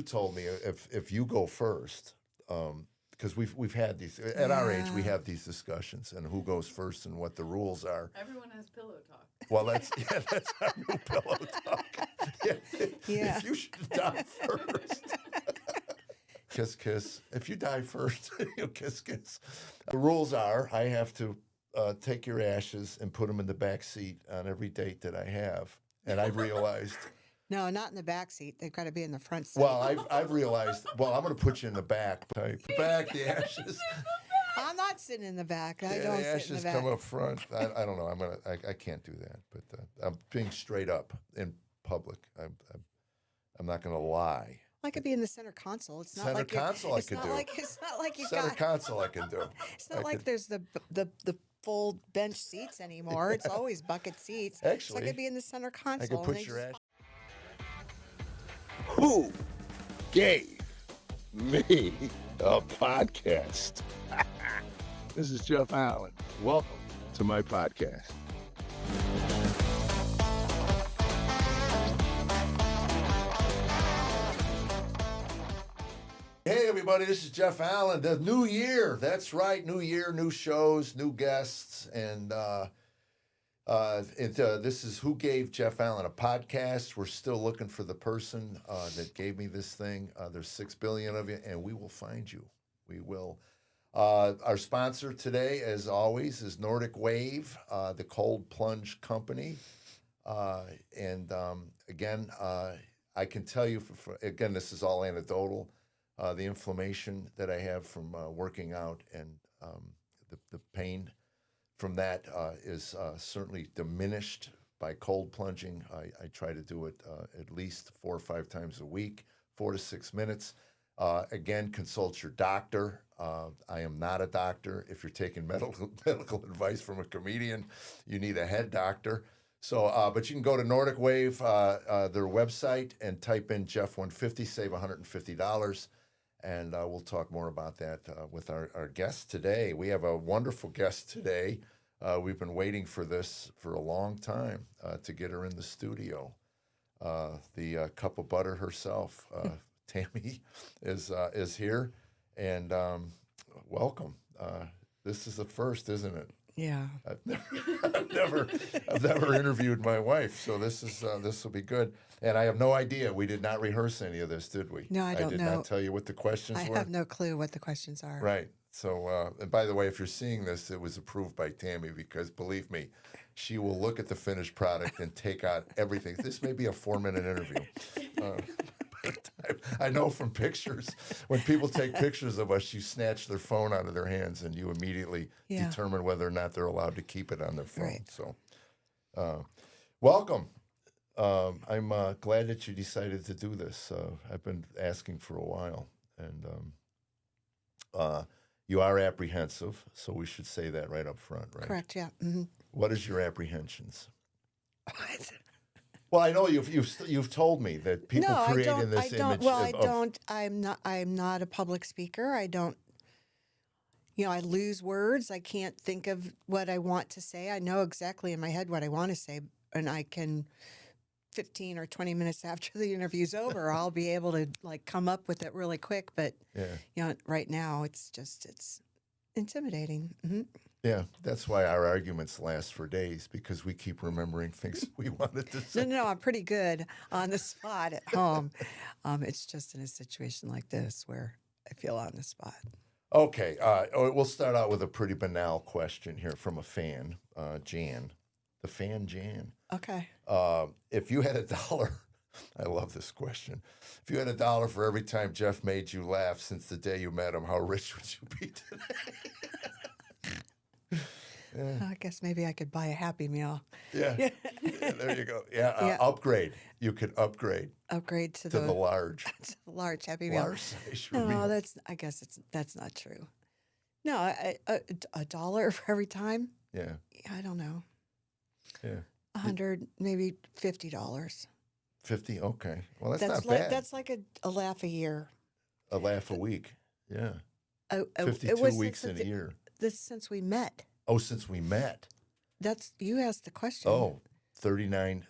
you told me if you go first, because we've had these at our age, we have these discussions and who goes first and what the rules are. Everyone has pillow talk. Well, that's our new pillow talk. If you should die first. Kiss, kiss. If you die first, you'll kiss, kiss. The rules are I have to take your ashes and put them in the back seat on every date that I have. And I realized... No, not in the back seat. They've got to be in the front seat. Well, I've realized, I'm going to put you in the back. The ashes. I'm not sitting in the back. I Yeah, don't the sit in ashes the back. come up front. I don't know. I can't do that. But I'm being straight up in public. I'm not going to lie. I could be in the center console. It's not Center like console I could do. It's not like you Center got. console I can do. It's not like there's the full bench seats anymore. It's always bucket seats. Actually, so I could be in the center console. I could and put they your just- ash. Who gave me a podcast? This is Jeff Allen. Welcome to my podcast. Hey, everybody, this is Jeff Allen. The new year. That's right. New year, new shows, new guests. And this is Who Gave Jeff Allen a Podcast. We're still looking for the person that gave me this thing. There's 6 billion of you, and we will find you. We will. Our sponsor today, as always, is Nordic Wave, the cold plunge company. Again, I can tell you, again, this is all anecdotal. The inflammation that I have from working out and the pain from that is certainly diminished by cold plunging. I try to do it at least 4 or 5 times a week, 4 to 6 minutes. Again, consult your doctor. I am not a doctor. If you're taking medical advice from a comedian, you need a head doctor. So, but you can go to Nordic Wave, their website, and type in Jeff 150, save $150. And we'll talk more about that with our guest today. We have a wonderful guest today. We've been waiting for this for a long time to get her in the studio. The cup of butter herself, Tami, is here. And welcome. This is the first, isn't it? Yeah. I've never interviewed my wife, so this will be good. And I have no idea. We did not rehearse any of this, did we? No, I don't did know. not tell you what the questions were. I have no clue what the questions are. Right. So, and by the way, if you're seeing this, it was approved by Tami because, believe me, she will look at the finished product and take out everything. This may be a 4-minute interview. I know from pictures, when people take pictures of us, you snatch their phone out of their hands and you immediately determine whether or not they're allowed to keep it on their phone. Right. So, welcome. I'm glad that you decided to do this. I've been asking for a while, and you are apprehensive, so we should say that right up front, right? Correct. Yeah. Mm-hmm. What is your apprehensions? Well, I know you've told me that people create in this image. Well, I'm not a public speaker. I don't. I lose words. I can't think of what I want to say. I know exactly in my head what I want to say, and I can. 15 or 20 minutes after the interview's over, I'll be able to come up with it really quick. But right now it's intimidating. Mm-hmm. Yeah, that's why our arguments last for days, because we keep remembering things we wanted to say. No, I'm pretty good on the spot at home. It's just in a situation like this where I feel on the spot. Okay, we'll start out with a pretty banal question here from a fan, Jan. The fan Jan. Okay. If you had $1, I love this question. If you had $1 for every time Jeff made you laugh since the day you met him, how rich would you be today? I guess maybe I could buy a Happy Meal. Yeah, there you go. Yeah, upgrade. You could upgrade. Upgrade to the large. To the large Happy Meal. Large size No, meal. that's not true. No, $1 for every time. Yeah. I don't know. Yeah. 100, maybe $50. 50. Okay. Well, that's not bad. That's like a laugh a year. A laugh a week. Yeah. 52 it was weeks in a year. This since we met. Oh, since we met. You asked the question. Oh, $39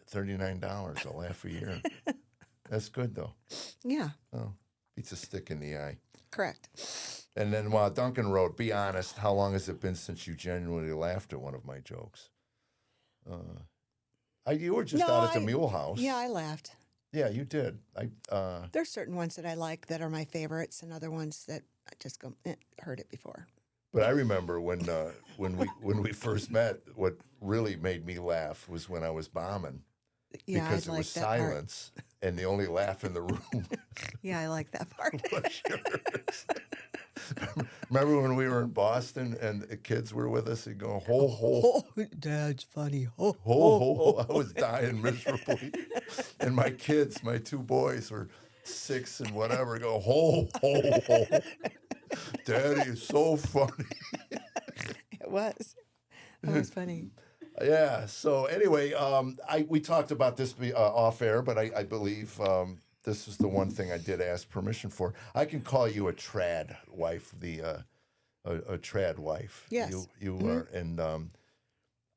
a laugh a year. That's good, though. Yeah, Oh, beats a stick in the eye. correct. And then while Duncan wrote, be honest, how long has it been since you genuinely laughed at one of my jokes? You were just No, out at the Mule House. Yeah, I laughed. Yeah, you did. There's certain ones that I like that are my favorites, and other ones that I just go, heard it before. But I remember when we first met, what really made me laugh was when I was bombing. Yeah, Because I it like was that part. silence, and the only laugh in the room Yeah, I like that part. was yours. Remember when we were in Boston and the kids were with us and going, ho, ho, Oh, Dad's funny. Ho, ho, ho. I was dying miserably. And my kids, my two boys were 6 and whatever, go, ho, ho, ho. Daddy is so funny. It was. That was funny. Yeah. So anyway, we talked about this off air, but I believe this is the one thing I did ask permission for. I can call you a trad wife, a trad wife. Yes. You are, and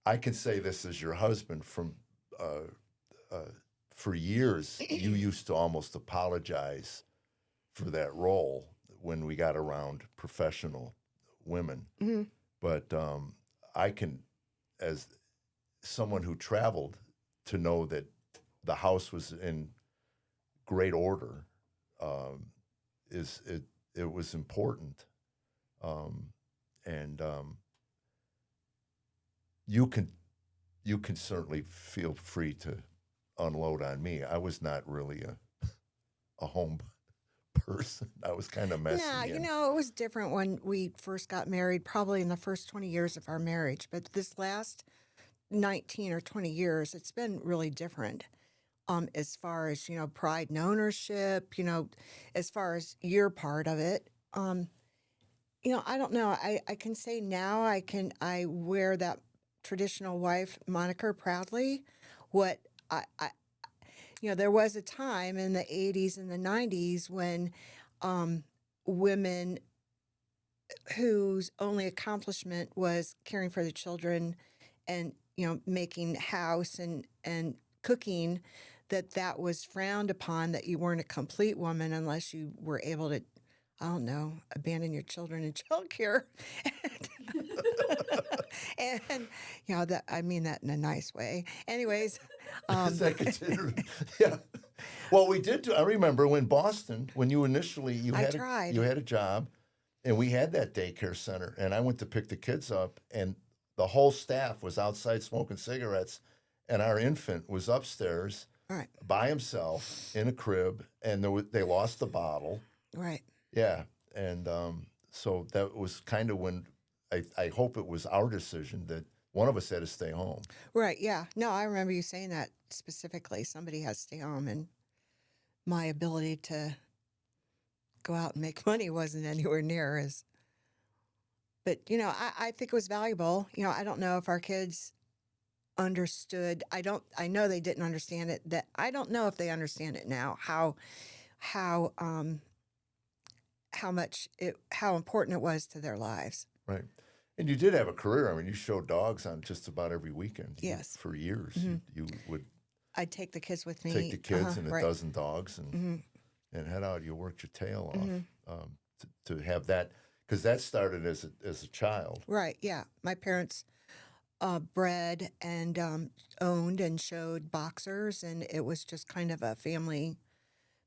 I can say this as your husband. For years, you used to almost apologize for that role when we got around professional women. Mm-hmm. But I can, as someone who traveled, to know that the house was in great order. It was important, and you can certainly feel free to unload on me. I was not really a home person. I was kind of messy. Yeah, it was different when we first got married, probably in the first 20 years of our marriage. But this last 19 or 20 years, it's been really different. As far as, pride and ownership, as far as your part of it. I don't know. I can say now I wear that traditional wife moniker proudly. What there was a time in the 80s and the 90s when women whose only accomplishment was caring for the children and, making house and cooking, that was frowned upon, that you weren't a complete woman unless you were able to, I don't know, abandon your children in childcare. And that I mean that in a nice way. Anyways, Is that considered? Yeah. Well, we did. I remember when Boston, when you initially you had a job, and we had that daycare center, and I went to pick the kids up, and the whole staff was outside smoking cigarettes, and our infant was upstairs right. by himself in a crib, and they lost the bottle. Right. Yeah, and so that was kind of when I hope it was our decision that one of us had to stay home. Right, yeah. No, I remember you saying that specifically. Somebody has to stay home, and my ability to go out and make money wasn't anywhere near as. But, I think it was valuable. I don't know if our kids understood. I know they didn't understand it. That I don't know if they understand it now, how important it was to their lives. Right. And you did have a career. I mean, you showed dogs on just about every weekend. Yes. For years. Mm-hmm. You would I'd take the kids with me. take the kids and a right. dozen dogs and head out. You worked your tail off to have that, because that started as a child. Right, yeah. My parents bred and owned and showed boxers, and it was just kind of a family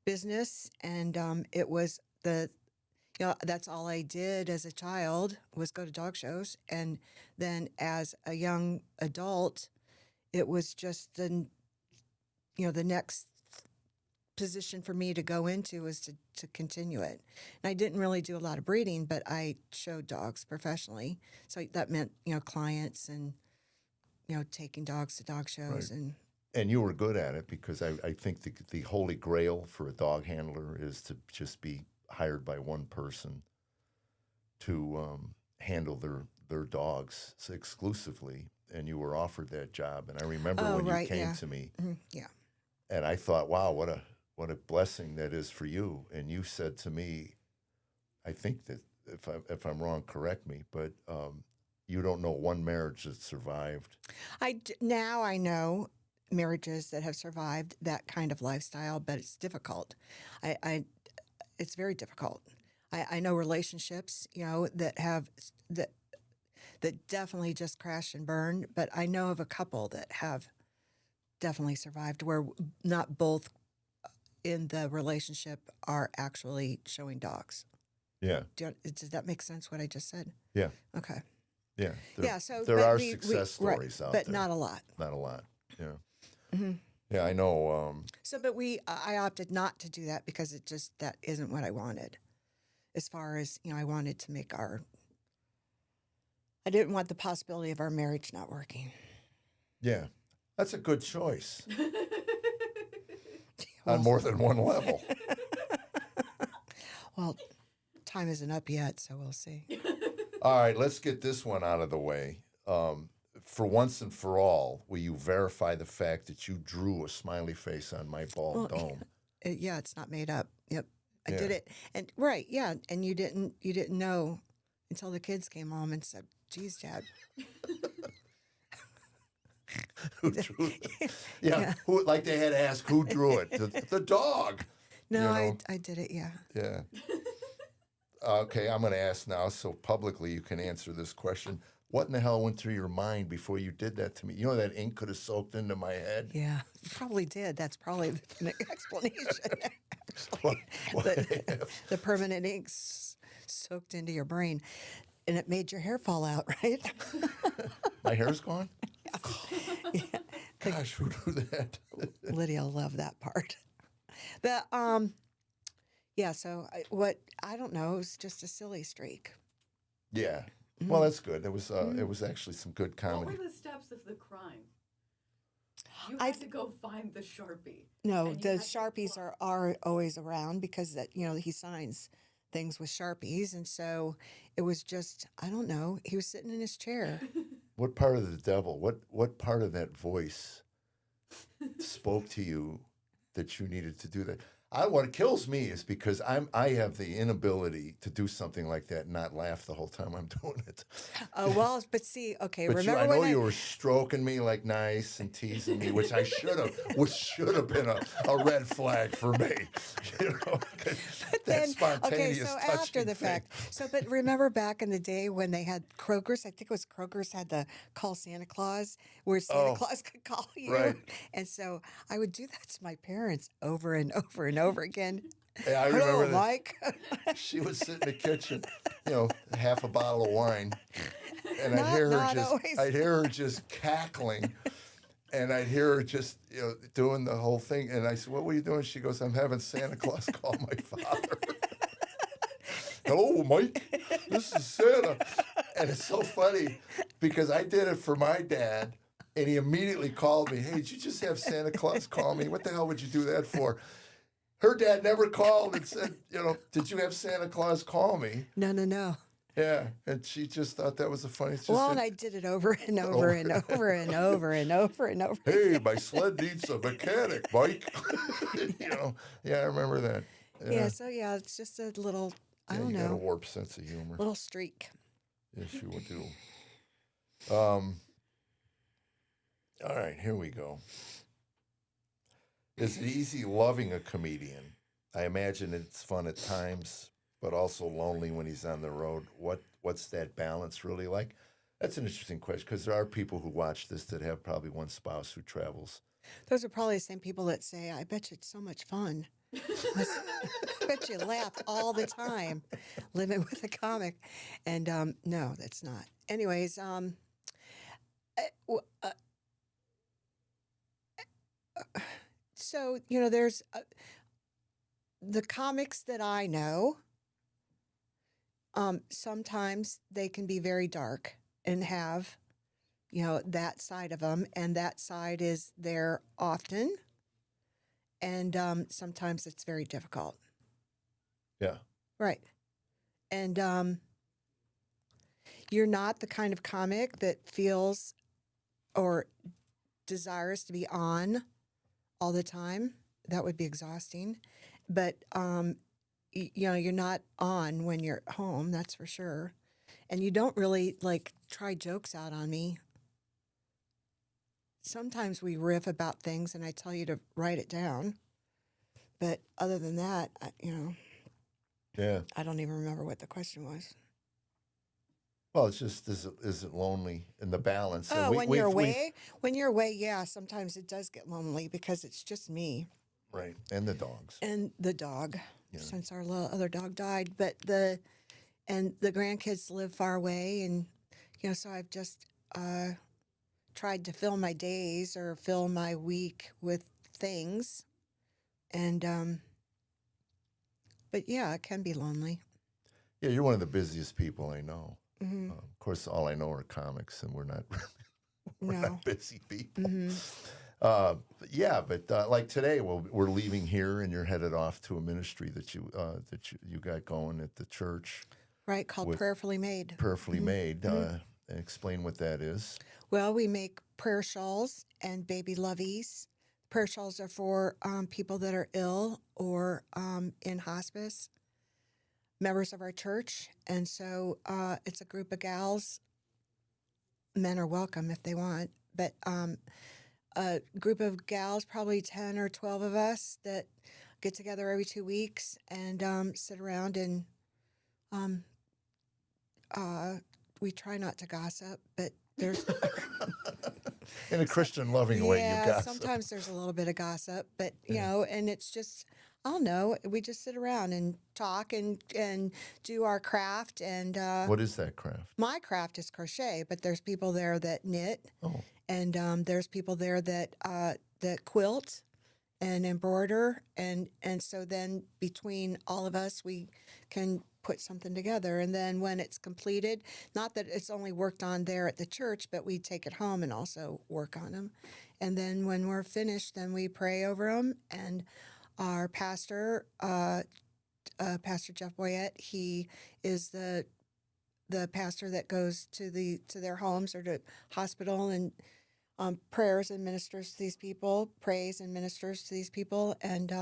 business. And it was that's all I did as a child, was go to dog shows. And then as a young adult, it was just the next position for me to go into was to continue it. And I didn't really do a lot of breeding, but I showed dogs professionally. So that meant, clients and, taking dogs to dog shows. Right. And you were good at it, because I think the holy grail for a dog handler is to just be hired by one person to handle their dogs exclusively, and you were offered that job. And I remember when you came to me, and I thought, wow, what a blessing that is for you. And you said to me, I think that if I'm wrong, correct me, but you don't know one marriage that survived. Now I know marriages that have survived that kind of lifestyle, but it's difficult. It's very difficult. I know relationships, that have that definitely just crashed and burned, but I know of a couple that have definitely survived where not both in the relationship are actually showing dogs. Yeah. Does that make sense what I just said? Yeah. Okay. Yeah. So there but are we- success right, stories out but there. not a lot. Not a lot. Yeah. Mm-hmm. Yeah, I know. So, but I opted not to do that because that isn't what I wanted. As far as, I wanted to make I didn't want the possibility of our marriage not working. Yeah. That's a good choice Well- on more than one level. Well, time isn't up yet, so we'll see. All right, let's get this one out of the way. For once and for all, will you verify the fact that you drew a smiley face on my bald dome? Yeah, it's not made up. Yep. I Yeah. did it. And right, yeah, and you didn't know until the kids came home and said, "Geez, Dad." Who drew it? Yeah, Yeah. Who, like they had to ask who drew it. The dog. No, You know? I did it, yeah. Yeah. Okay, I'm going to ask now, so publicly you can answer this question. What in the hell went through your mind before you did that to me? You know that ink could have soaked into my head? Yeah, probably did. That's probably the explanation. What- what The permanent inks soaked into your brain, and it made your hair fall out, right? My hair's gone? Yeah. Gosh, who drew that? Lydia will love that part. But yeah. So I don't know. It was just a silly streak. Yeah. Well, that's good. It was actually some good What comedy. were the steps of the crime? You I had to go find the Sharpie. No, And you the had to Sharpies plot. are always around because he signs things with Sharpies, and so it was just I don't know. He was sitting in his chair. What part of the devil? What part of that voice spoke to you that you needed to do that? What kills me is because I have the inability to do something like that and not laugh the whole time I'm doing it. Oh well, but see, okay, But remember I know when you were stroking me like nice and teasing me, which should have been a red flag for me. You know, that then, spontaneous okay, so touching after the thing. fact, but remember back in the day when they had Kroger's, I think it was Kroger's had the call Santa Claus, where Santa Oh, Claus could call you. right. And so I would do that to my parents over and over and over again. Yeah, I Hello, remember that. Mike. She would sit in the kitchen, half a bottle of wine, and Not always. I'd hear her just cackling, and I'd hear her just, doing the whole thing. And I said, "What were you doing?" She goes, "I'm having Santa Claus call my father." "Hello, Mike. This is Santa." And it's so funny because I did it for my dad, and he immediately called me. "Hey, did you just have Santa Claus call me? What the hell would you do that for?" Her dad never called and said, "Did you have Santa Claus call me?" No. Yeah, and she just thought that was the funniest. Well, and I did it over and over and over and over and over and over. Hey, my sled needs a mechanic, Mike. Yeah, I remember that. Yeah, so it's just a little, I don't you got a know, warped sense of humor. little streak. Yes, you would do. All right, here we go. Is it easy loving a comedian? I imagine it's fun at times, but also lonely when he's on the road. What's that balance really like? That's an interesting question because there are people who watch this that have probably one spouse who travels. Those are probably the same people that say, "I bet you it's so much fun. I bet you laugh all the time living with a comic." And no, that's not. Anyways, so there's the comics that I know. Sometimes they can be very dark and have, that side of them, and that side is there often. And sometimes it's very difficult. Yeah. Right. And you're not the kind of comic that feels or desires to be on all the time. That would be exhausting. But, you're not on when you're at home, that's for sure. And you don't really, try jokes out on me. sometimes we riff about things, and I tell you to write it down. But other than that, Yeah. I don't even remember what the question was. Well, it's just is it lonely in the balance? And Oh, when you're away, yeah, sometimes it does get lonely because it's just me right, and the dogs. and the dog. Yeah. Since our other dog died, but the grandkids live far away, and so I've just tried to fill my days or fill my week with things, and but yeah, it can be lonely. Yeah, you're one of the busiest people I know. Hmm. Of course, all I know are comics, and we're not No. not busy people. Hmm. Yeah, but like today, we're leaving here, and you're headed off to a ministry that you got going at the church, Right, called with Prayerfully Made. Prayerfully Made. Mhm. Explain what that is. Well, we make prayer shawls and baby loveys. Prayer shawls are for people that are ill or in hospice, members of our church. And so it's a group of gals. Men are welcome if they want, but a group of gals, probably 10 or 12 of us, that get together every 2 weeks and sit around and um, we try not to gossip, but there's In a Christian loving way, you yeah, got sometimes there's a little bit of gossip, but Yeah. and it's just I don't know. We just sit around and talk and do our craft. And What is that craft? my craft is crochet, but there's people there that knit, Oh, and there's people there that quilt and embroider, and so then between all of us, we can put something together. And then when it's completed, not that it's only worked on there at the church, but we take it home and also work on them. And then when we're finished, then we pray over them. And our pastor, Pastor Jeff Boyette, he is the pastor that goes to their homes or to hospital and prayers and ministers to these people, prays and ministers to these people, and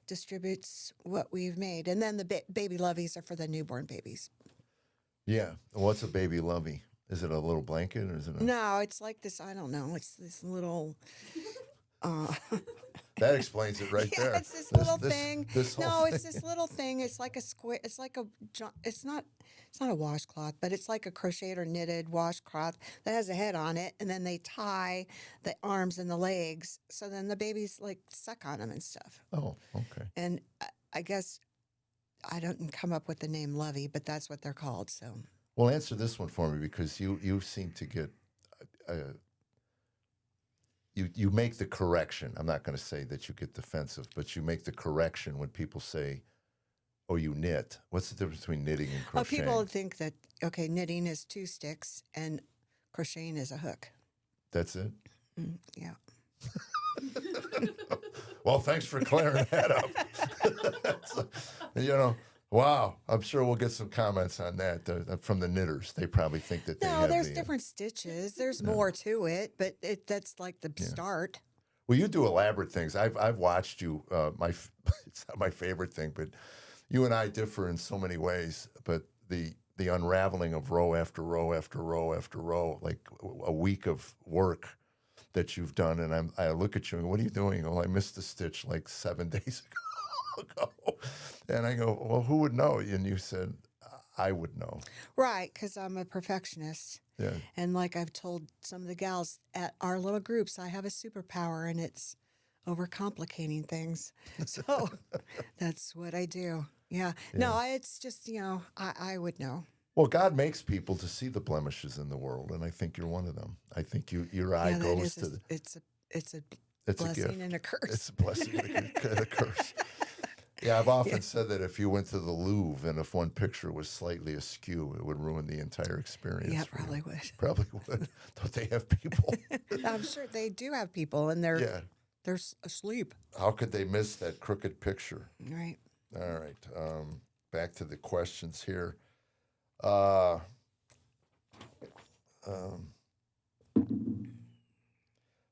distributes what we've made. And then the baby loveys are for the newborn babies. yeah. What's a baby lovey? Is it a little blanket or is it a... No, it's like this. I don't know. It's this little. That explains it right Yeah, there. it's this little thing. This whole No, thing. it's this little thing. It's like a square. It's like a. It's not. It's not a washcloth, but it's like a crocheted or knitted washcloth that has a head on it, and then they tie the arms and the legs, so then the babies like suck on them and stuff. Oh, okay. And I guess I don't come up with the name Lovey, but that's what they're called. So Well, answer this one for me because you seem to get... You make the correction. I'm not going to say that you get defensive, but you make the correction when people say, "Oh, you knit." What's the difference between knitting and crocheting? people think that knitting is 2 sticks and crocheting is a hook. That's it. Yeah. Well, thanks for clearing that up. Wow. I'm sure we'll get some comments on that from the knitters. They probably think that they No, have there's the, different stitches. There's more to it, but that's like the start. Well, you do elaborate things. I've watched you. It's not my favorite thing, but you and I differ in so many ways. But the unraveling of row after row after row after row, like a week of work that you've done, and I look at you and go, "What are you doing?" "Oh, I missed a stitch like 7 days ago." And I go, "Well, who would know?" And you said, "I would know." Right, because I'm a perfectionist. Yeah. And like I've told some of the gals at our little groups, I have a superpower, and it's overcomplicating things. So that's what I do. Yeah. No, it's just, I would know. Well, God makes people to see the blemishes in the world, and I think you're one of them. I think your eye Yeah, that goes is to the... it's a It's a blessing gift. and a curse. It's a blessing and a curse. Yeah, I've often said that if you went to the Louvre and if one picture was slightly askew, it would ruin the entire experience. Yeah, for probably you. would. Probably would. Don't they have people? I'm sure they do have people, and they're asleep. How could they miss that crooked picture? Right. All right. Back to the questions here.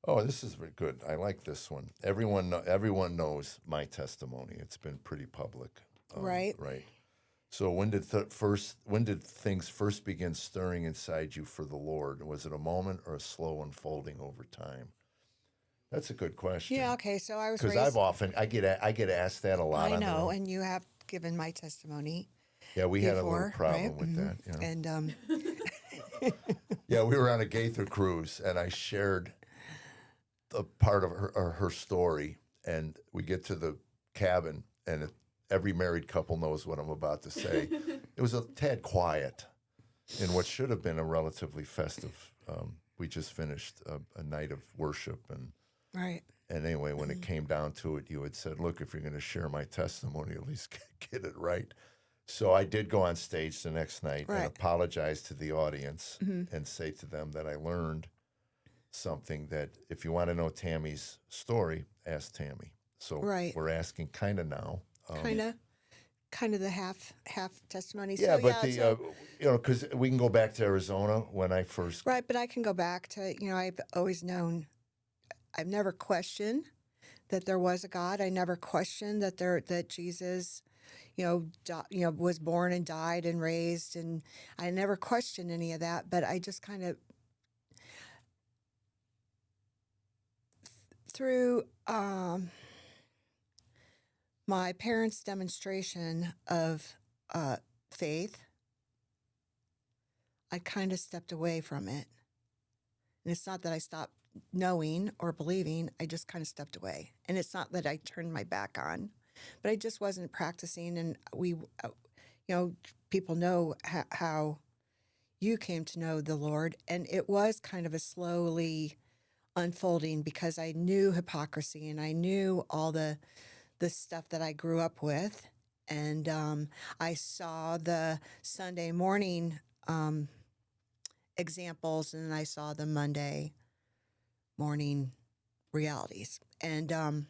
Oh, this is very good. I like this one. Everyone knows my testimony. It's been pretty public. Right. Right. So when did things first begin stirring inside you for the Lord? Was it a moment or a slow unfolding over time? That's a good question. Yeah. Okay. So I was Because raised. I get asked that a lot. I on the know, road. and you have given my testimony Yeah, we had a little before, problem right? with that. Yeah. And Yeah, we were on a Gaither cruise, and I shared a part of her story, and we get to the cabin, and every married couple knows what I'm about to say. It was a tad quiet in what should have been a relatively festive. We just finished a night of worship, right. and anyway, when it came down to it, you had said, "Look, if you're going to share my testimony, at least get it right." So I did go on stage the next night and Right. apologize to the audience and say to them that I learned something that if you want to know Tammy's story, ask Tammy. So Right. we're asking kind of now. Kind of the half testimony. Yeah, So, but so- because we can go back to Arizona when I first. right. But I can go back to, I've always known, I've never questioned that there was a God. I never questioned that Jesus, was born and died and raised, and I never questioned any of that. But I just kind of through my parents' demonstration of faith, I kind of stepped away from it. And it's not that I stopped knowing or believing, I just kind of stepped away. And it's not that I turned my back on, but I just wasn't practicing. And people know how you came to know the Lord. And it was kind of a slowly unfolding because I knew hypocrisy and I knew all the stuff that I grew up with. And I saw the Sunday morning examples, and I saw the Monday morning realities. And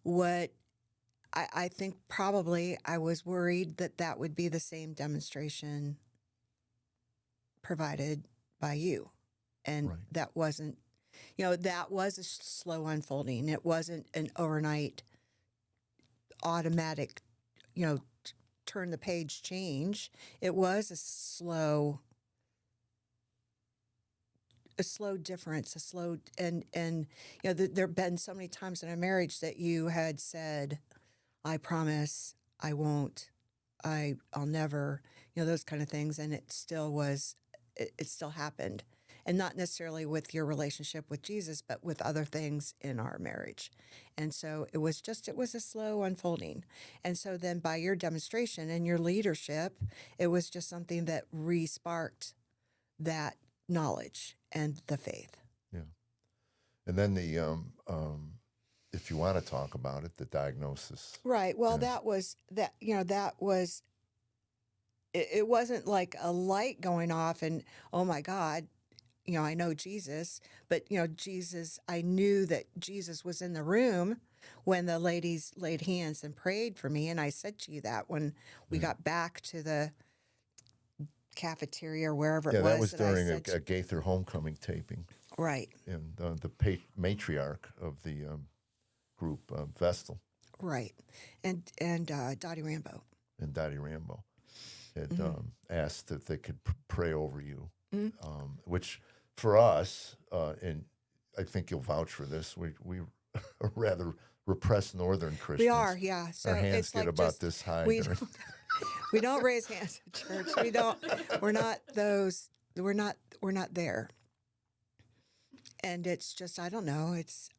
what I think probably I was worried that would be the same demonstration provided by you. And Right. that wasn't, that was a slow unfolding. It wasn't an overnight automatic, turn the page change. It was a slow difference, and there've been so many times in our marriage that you had said, I promise, I won't, I'll never, those kind of things. And it still happened. And not necessarily with your relationship with Jesus, but with other things in our marriage. And so it was a slow unfolding. And so then by your demonstration and your leadership, it was just something that re-sparked that knowledge and the faith. Yeah. And then if you want to talk about it, the diagnosis. Right. Well, Yeah. it wasn't like a light going off and, oh my God, I know Jesus, but, Jesus, I knew that Jesus was in the room when the ladies laid hands and prayed for me. And I said to you that when we got back to the cafeteria or wherever Yeah, it was. that was I during said a Gaither homecoming taping. right, And the matriarch of the group, Vestal right. And Dottie Rambo. and Dottie Rambo, had asked if they could pray over you, which for us, and I think you'll vouch for this, we are rather repressed Northern Christians. We are, yeah. So Our hands it's get like about just, this high. we during- don't, we don't raise hands at church. We're not those, we're not there. And it's just, I don't know. It's,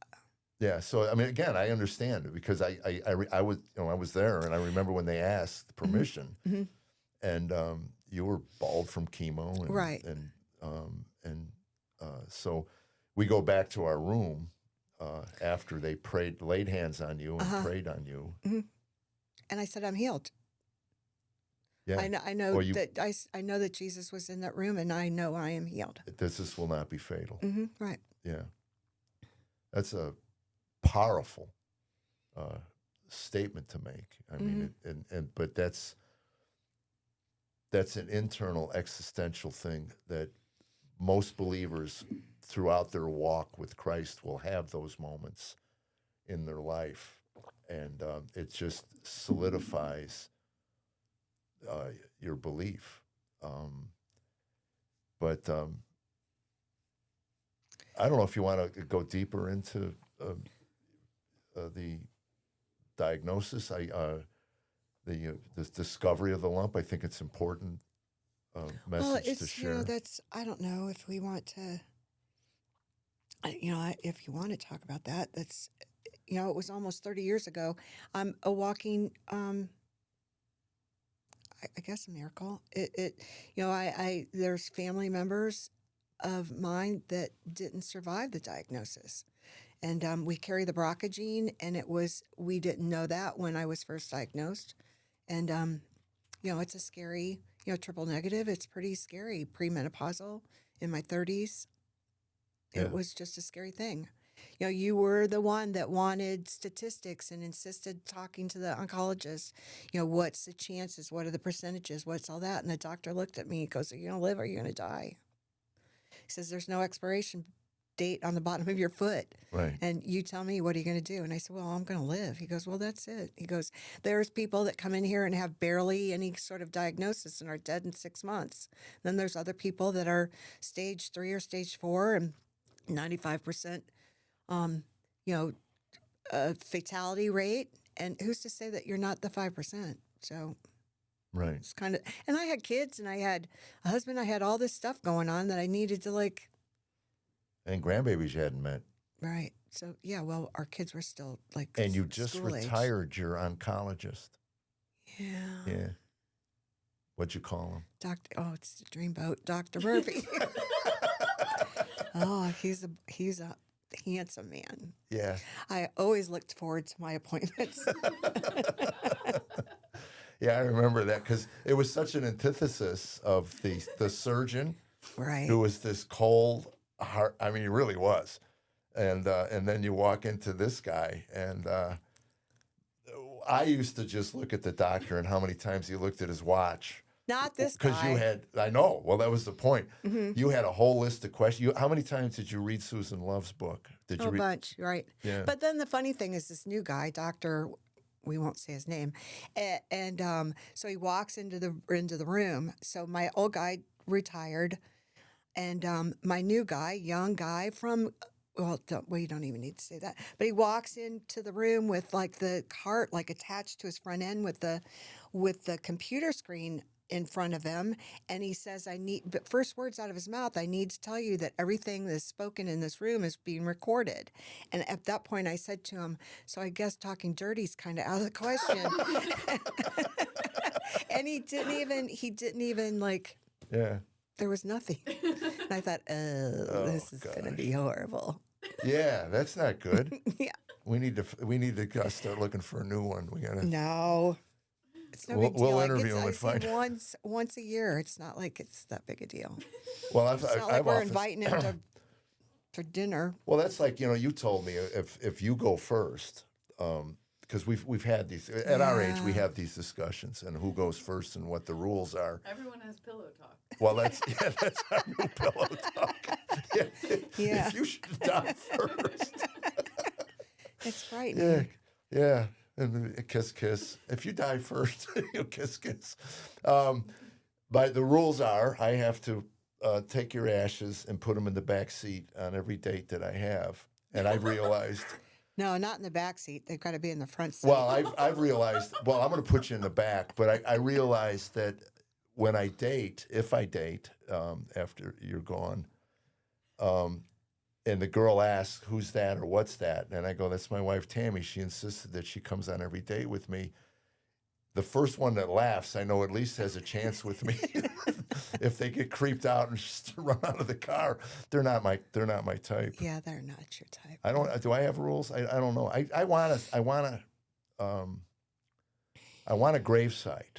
Yeah, so I mean, again, I understand it because I was I was there, and I remember when they asked permission, and you were bald from chemo, and, Right. and so we go back to our room after they laid hands on you and prayed on you. and I said, I'm healed. Yeah, I know Well, you- that I know that Jesus was in that room, and I know I am healed. this will not be fatal. Right. Yeah, that's a powerful statement to make. I mean, but that's an internal existential thing that most believers throughout their walk with Christ will have those moments in their life, and it just solidifies your belief. But I don't know if you want to go deeper into the diagnosis. The discovery of the lump. I think it's important message Well, to it's, share. that's, I don't know if we want to, if you want to talk about that, that's, it was almost 30 years ago. I'm a walking, I guess a miracle. There's family members of mine that didn't survive the diagnosis. And we carry the BRCA gene, and we didn't know that when I was first diagnosed. And, it's a scary, triple negative. It's pretty scary. Premenopausal in my 30s. Yeah. It was just a scary thing. You were the one that wanted statistics and insisted talking to the oncologist. What's the chances? What are the percentages? What's all that? And the doctor looked at me. He goes, "Are you going to live or are you going to die?" He says, "There's no expiration date on the bottom of your foot. Right. And you tell me, what are you going to do?" And I said, "Well, I'm going to live." He goes, "Well, that's it." He goes, "There's people that come in here and have barely any sort of diagnosis and are dead in 6 months. Then there's other people that are stage 3 or stage 4 and 95%, fatality rate. And who's to say that you're not the 5%? So Right. it's kind of, and I had kids and I had a husband. I had all this stuff going on that I needed to And grandbabies you hadn't met. right. So, yeah, well, our kids were still And you just school age. retired your oncologist. Yeah. Yeah. What'd you call him? It's the dreamboat, Dr. Murphy. Oh, he's a handsome man. Yeah. I always looked forward to my appointments. Yeah, I remember that because it was such an antithesis of the surgeon, Right. who was this cold heart. I mean, he really was. And then you walk into this guy, and I used to just look at the doctor and how many times he looked at his watch. Not this guy. Because you had, I know, well, that was the point. Mhm. You had a whole list of questions. How many times did you read Susan Love's book? Did you A read? bunch, right? Yeah. But then the funny thing is, this new guy, Doctor, we won't say his name, and so he walks into the room. So my old guy retired, and my new guy, young guy from. You don't even need to say that. But he walks into the room with the cart attached to his front end with the computer screen in front of him, and he says, but first words out of his mouth, "I need to tell you that everything that's spoken in this room is being recorded." And at that point I said to him, "So I guess talking dirty is kind of out of the question." And he didn't even Yeah. there was nothing. And I thought, this is going to be horrible. Yeah, that's not good. Yeah. We need to start looking for a new one. We gotta. No. It's no We'll- big deal. we'll I interview him I and see find- him once a year. It's not like it's that big a deal. Well, It's not like I've we're often. inviting him for dinner. Well, that's like, you told me if you go first, because we've had these at our age, we Yeah. have these discussions and who goes first and what the rules are. Everyone has pillow talk. Well, that's our new pillow talk. Yeah. If you should die first. It's frightening. Yeah. And kiss. If you die first, you'll kiss. But the rules are, I have to take your ashes and put them in the back seat on every date that I have. And I've realized. No, not in the back seat. They've got to be in the front seat. Well, I've realized. Well, I'm going to put you in the back, but I realized that when I date, if I date after you're gone, and the girl asks, "Who's that?" or "What's that?" and I go, "That's my wife, Tami. She insisted that she comes on every date with me." The first one that laughs, I know at least has a chance with me. If they get creeped out and just run out of the car, they're not my type. Yeah, they're not your type. I don't. Do I have rules? I don't know. I want a gravesite.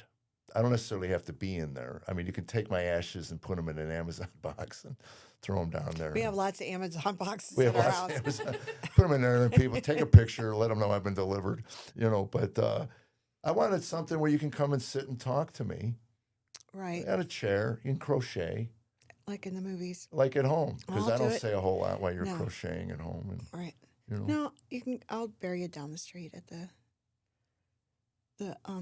I don't necessarily have to be in there. I mean, you can take my ashes and put them in an Amazon box and throw them down there. We have lots of Amazon boxes We at have our lots house. of Amazon. Put them in there, and people take a picture, let them know I've been delivered. But I wanted something where you can come and sit and talk to me Right. at a chair. You can crochet Like in the movies. like at home, because I'll I do don't it. say a whole lot while you're No. crocheting at home. And Right. you know, No, you can. I'll bury you down the street at the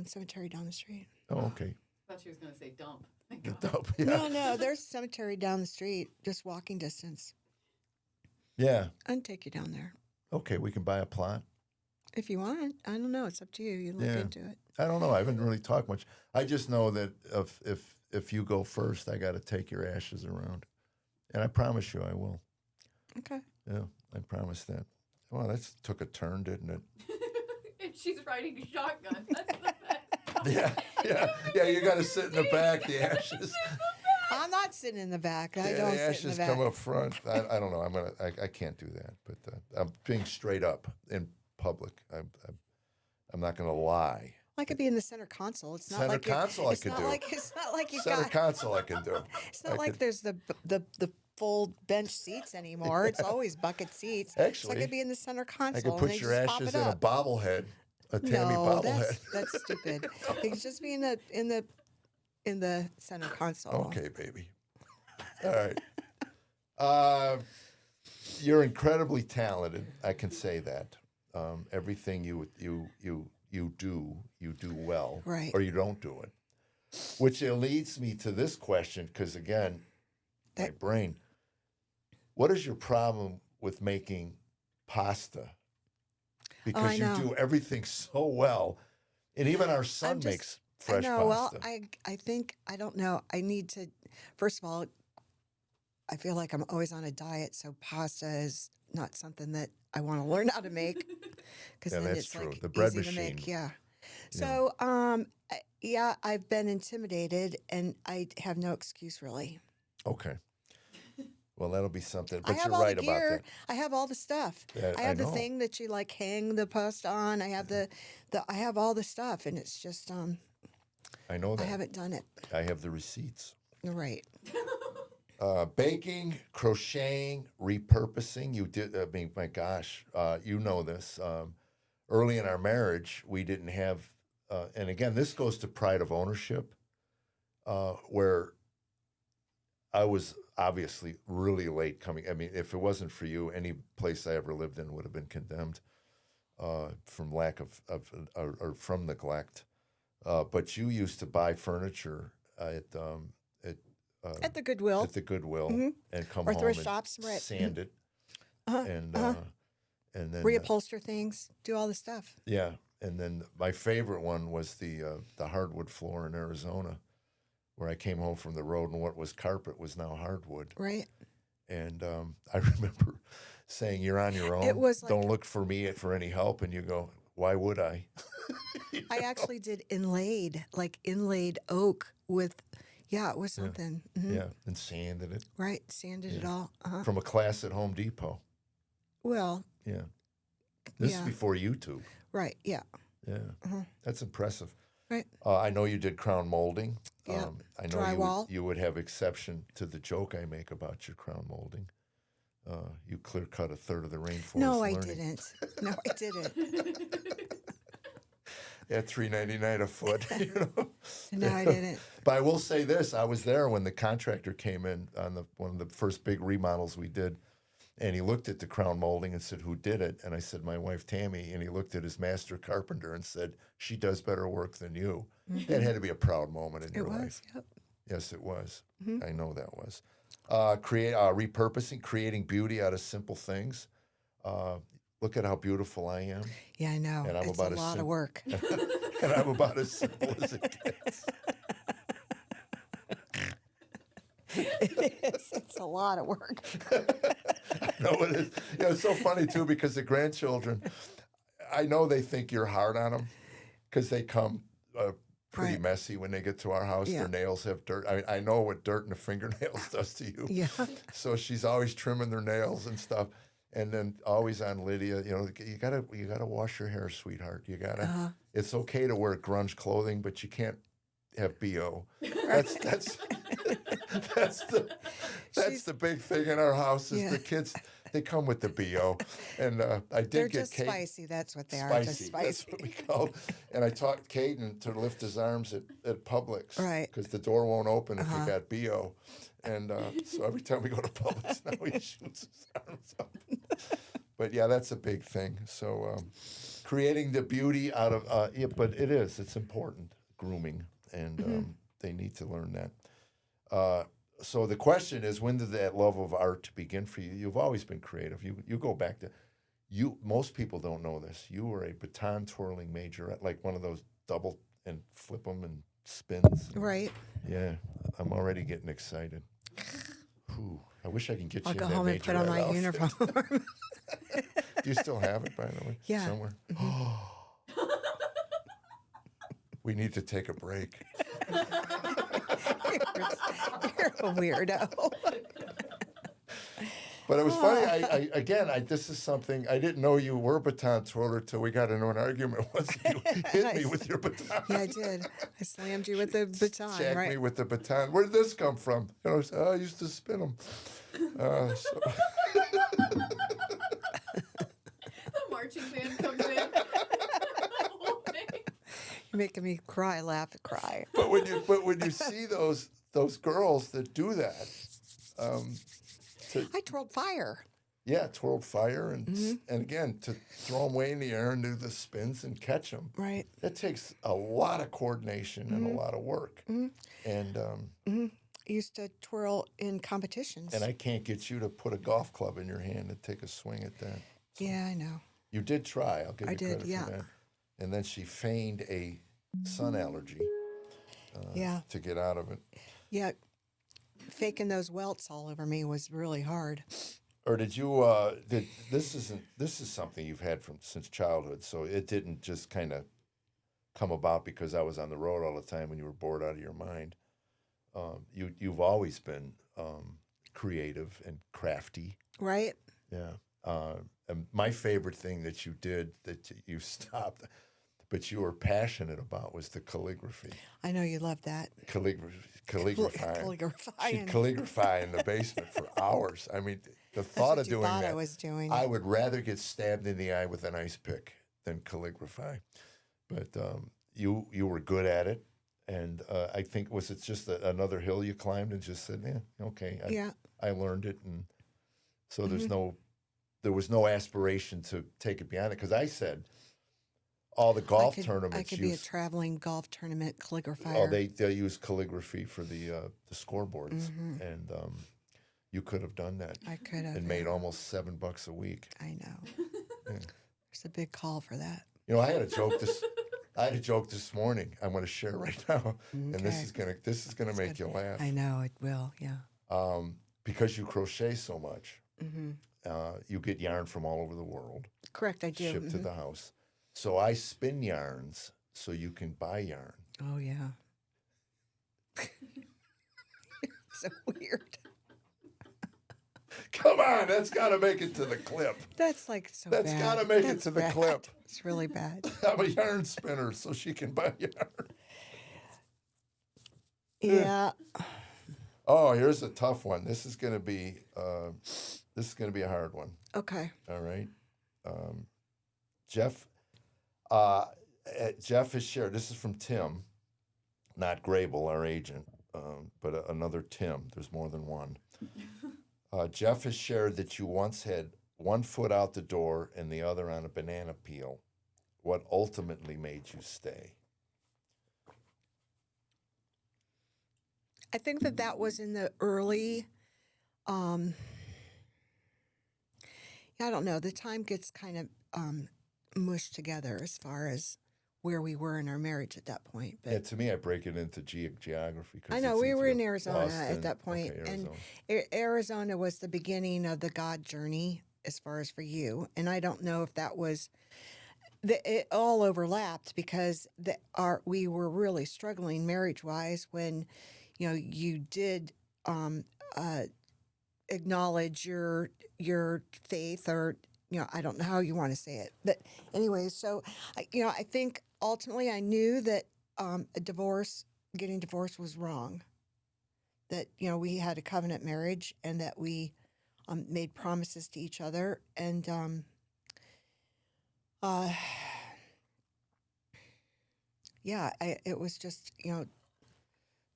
cemetery down the street. oh, okay. I thought she was going to say dump. Thank The God. dump. Yeah. No, there's a cemetery down the street, just walking distance. Yeah. I'd take you down there. Okay, we can buy a plot. If you want. I don't know. It's up to you. You look Yeah. into it. I don't know. I haven't really talked much. I just know that if you go first, I got to take your ashes around, and I promise you, I will. Okay. Yeah, I promise that. Well, that took a turn, didn't it? And she's riding shotgun. That's the best. Yeah. You got to sit in the back. The ashes. I'm not sitting in the back. I Yeah, don't the sit in ashes the back. come up front. I don't know. I can't do that. But I'm being straight up in public. I'm not going to lie. I could be in the center console. It's not Center like you're- console I it's could not do. Like, it's not like you Center got. console I can do. It's not I like could- there's the full bench seats anymore. It's always bucket seats. so Actually, I could be in the center console. I could and put they your just pop ashes it in a up. bobblehead, a Tami No, bobblehead. that's stupid. It could just be in the center console. Okay, baby. All right. You're incredibly talented. I can say that. Everything you do well, Right. or you don't do it. Which leads me to this question, because again, my That- brain. What is your problem with making pasta? Because you know. do everything so well, and even our son just- makes fresh I know. Well, pasta. I think I don't know. I need to. First of all, I feel like I'm always on a diet, so pasta is not something that I want to learn how to make because Yeah, then that's it's true. like The bread easy to make. machine. Yeah. So, yeah, I've been intimidated, and I have no excuse really. Okay. Well, that'll be something. I But have you're all right the about gear. that. I have all the stuff. Yeah, I have the know. thing that you like hang the post on. I have the I have all the stuff, and it's just I know I that. haven't done it. I have the receipts. You're right. Baking, crocheting, repurposing. You did. I mean, my gosh, you know this. Early in our marriage, we didn't have. And again, this goes to pride of ownership, where I was obviously really late coming. I mean, if it wasn't for you, any place I ever lived in would have been condemned from lack of or from neglect. But you used to buy furniture at At the Goodwill. at the Goodwill and come Or home thrift and shops, right. sand it and then Reupholster things, do all the stuff. yeah, and then my favorite one was the hardwood floor in Arizona, where I came home from the road and what was carpet was now hardwood. Right. And I remember saying, "You're on your own. was like- Don't look for me for any help." And you go, "Why would I?" I actually did inlaid oak with, yeah, it was something. Mhm. Yeah, and sanded it Right. Sanded it all. from a class at Home Depot. Well, Yeah, this Yeah. is before YouTube. right. Yeah. Yeah, that's impressive. Right. I know you did crown molding. Yeah. I know Drywall. you would have exception to the joke I make about your crown molding. You clear cut a third of the rainforest. No, I learning. didn't. No, I didn't. At $3.99 a foot, you know. No, I didn't. But I will say this: I was there when the contractor came in on one of the first big remodels we did, and he looked at the crown molding and said, "Who did it?" And I said, "My wife Tami." And he looked at his master carpenter and said, "She does better work than you." That had to be a proud moment in It your was. life. Yep. Yes, it was. I know that was. Repurposing, creating beauty out of simple things. Look at how beautiful I am, Yeah, I know. And I'm It's about a as lot sim- of work. and I'm about as simple as it gets. It is. It's a lot of work. No, it is. You know, it's so funny too because the grandchildren, I know they think you're hard on them because they come pretty Right. messy when they get to our house. Yeah. Their nails have dirt. I mean, I know what dirt in the fingernails does to you. Yeah. So she's always trimming their nails and stuff. And then always on Lydia, you know, you gotta wash your hair, sweetheart. You gotta. It's okay to wear grunge clothing, but you can't have BO. That's the big thing in our house is Yeah. the kids. They come with the BO, and I did They're get just Kate. spicy. That's what they are. Just Spicy. spicy. That's what we call it. And I taught Caden to lift his arms at Publix. Right. Because the door won't open if you got BO. And so every time we go to Publix now, he shoots his arms up. But yeah, that's a big thing. So creating the beauty out of, but it's important, grooming. And they need to learn that. So the question is, when did that love of art begin for you? You've always been creative. You go back to you. Most people don't know this. You were a baton twirling majorette, like one of those double and flip them and spins. Right. Yeah, I'm already getting excited. Whew, I wish I can get I'll you go in that home and put on my majorette outfit. uniform. Do you still have it, by the way? Yeah. Somewhere? We need to take a break. You're a weirdo. But it was funny. This is something I didn't know you were a baton twirler till we got into an argument once. You hit me with your baton. Yeah, I did. I slammed you with the baton, Jacked right? me with the baton. Where did this come from? You know, I used to spin them. The marching band comes in. You're making me cry, laugh, and cry. But when you see those girls that do that, I twirled fire. yeah, twirled fire and again to throw them way in the air and do the spins and catch them. Right. That takes a lot of coordination and a lot of work. And I used to twirl in competitions. and I can't get you to put a golf club in your hand and take a swing at that. So Yeah, I know. you did try. I'll give I you did, credit yeah. for that. And then she feigned a sun allergy Yeah. to get out of it. Yeah. Faking those welts all over me was really hard. Or did you? This is something you've had since childhood, so it didn't just kind of come about because I was on the road all the time when you were bored out of your mind. You've always been creative and crafty. Right? Yeah. And my favorite thing that you did that you stopped, but you were passionate about was the calligraphy. I know you love that. Calligraphy. Calligraphy. She'd calligraphy in the basement for hours. I mean, the thought what of you doing thought that. I was doing. I would rather get stabbed in the eye with an ice pick than calligraphy. But you were good at it. And I think, was it just another hill you climbed and just said, yeah, okay, I learned it. And so there was no aspiration to take it beyond it. Because I said, all the golf tournaments I could be a traveling golf tournament calligrapher. Oh, they use calligraphy for the scoreboards, and you could have done that. I could have. And made almost $7 a week. I know. There's a big call for that. You know, I had a joke this morning. I'm going to share right now, and this is gonna make you laugh. I know it will. Yeah. Because you crochet so much, you get yarn from all over the world. Correct, I do. Shipped to the house. So I spin yarns so you can buy yarn. Oh, yeah. So weird. Come on, that's got to make it to the clip. That's like so That's bad. got to make That's it to the bad. clip. It's really bad. I'm a yarn spinner so she can buy yarn. Yeah. Oh, here's a tough one. This is going to be a hard one. Okay. All right. Jeff has shared, this is from Tim, not Grable, our agent, but another Tim. There's more than one. Jeff has shared that you once had one foot out the door and the other on a banana peel. What ultimately made you stay? I think that was in the early, I don't know, the time gets kind of mushed together as far as where we were in our marriage at that point. But Yeah, to me, I break it into geography. 'Cause I know it's we were easier. in Arizona Austin, at that point, okay, and Arizona. Arizona was the beginning of the God journey as far as for you. And I don't know if that was it all overlapped because we were really struggling marriage wise when you did acknowledge your faith, or I don't know how you want to say it, but anyway, so I think ultimately I knew that getting divorced was wrong. That we had a covenant marriage and that we made promises to each other, and it was just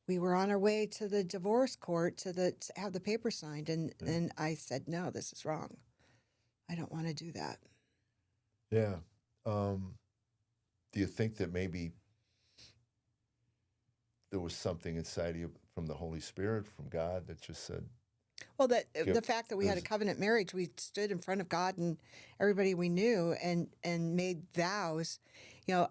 we were on our way to the divorce court to have the paper signed, and I said, no, this is wrong. I don't want to do that. Yeah. Do you think that maybe there was something inside of you from the Holy Spirit, from God, that just said, Well, that Yeah, the fact that we had a there's- covenant marriage, we stood in front of God and everybody we knew and made vows. You know,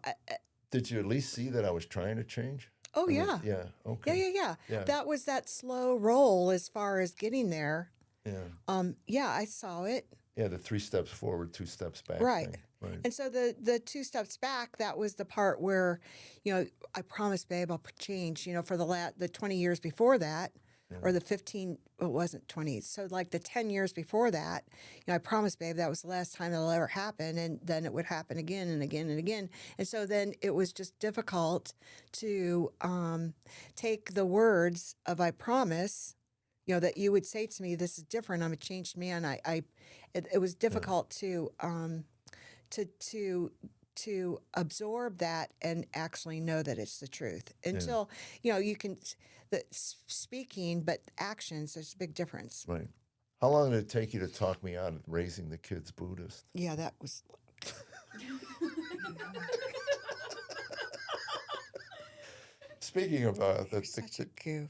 did you at least see that I was trying to change? oh I mean, yeah, yeah. Okay. yeah. Yeah. That was that slow roll as far as getting there. Yeah. Yeah, I saw it. Yeah. The 3 steps forward, 2 steps back. Right. Thing. Right. And so the 2 steps back, that was the part where, you know, I promised, babe, I'll change. You know, for the 20 years before that, or the 15, it wasn't 20. So like the 10 years before that, you know, I promised, babe, that was the last time it'll ever happen, and then it would happen again and again and again. And so then it was just difficult to take the words of I promise, you know, that you would say to me, this is different. I'm a changed man. It was difficult to absorb that and actually know that it's the truth until you know you can speaking, but actions, there's a big difference. Right. How long did it take you to talk me out of raising the kids Buddhist? Yeah, that was Speaking of such a goof.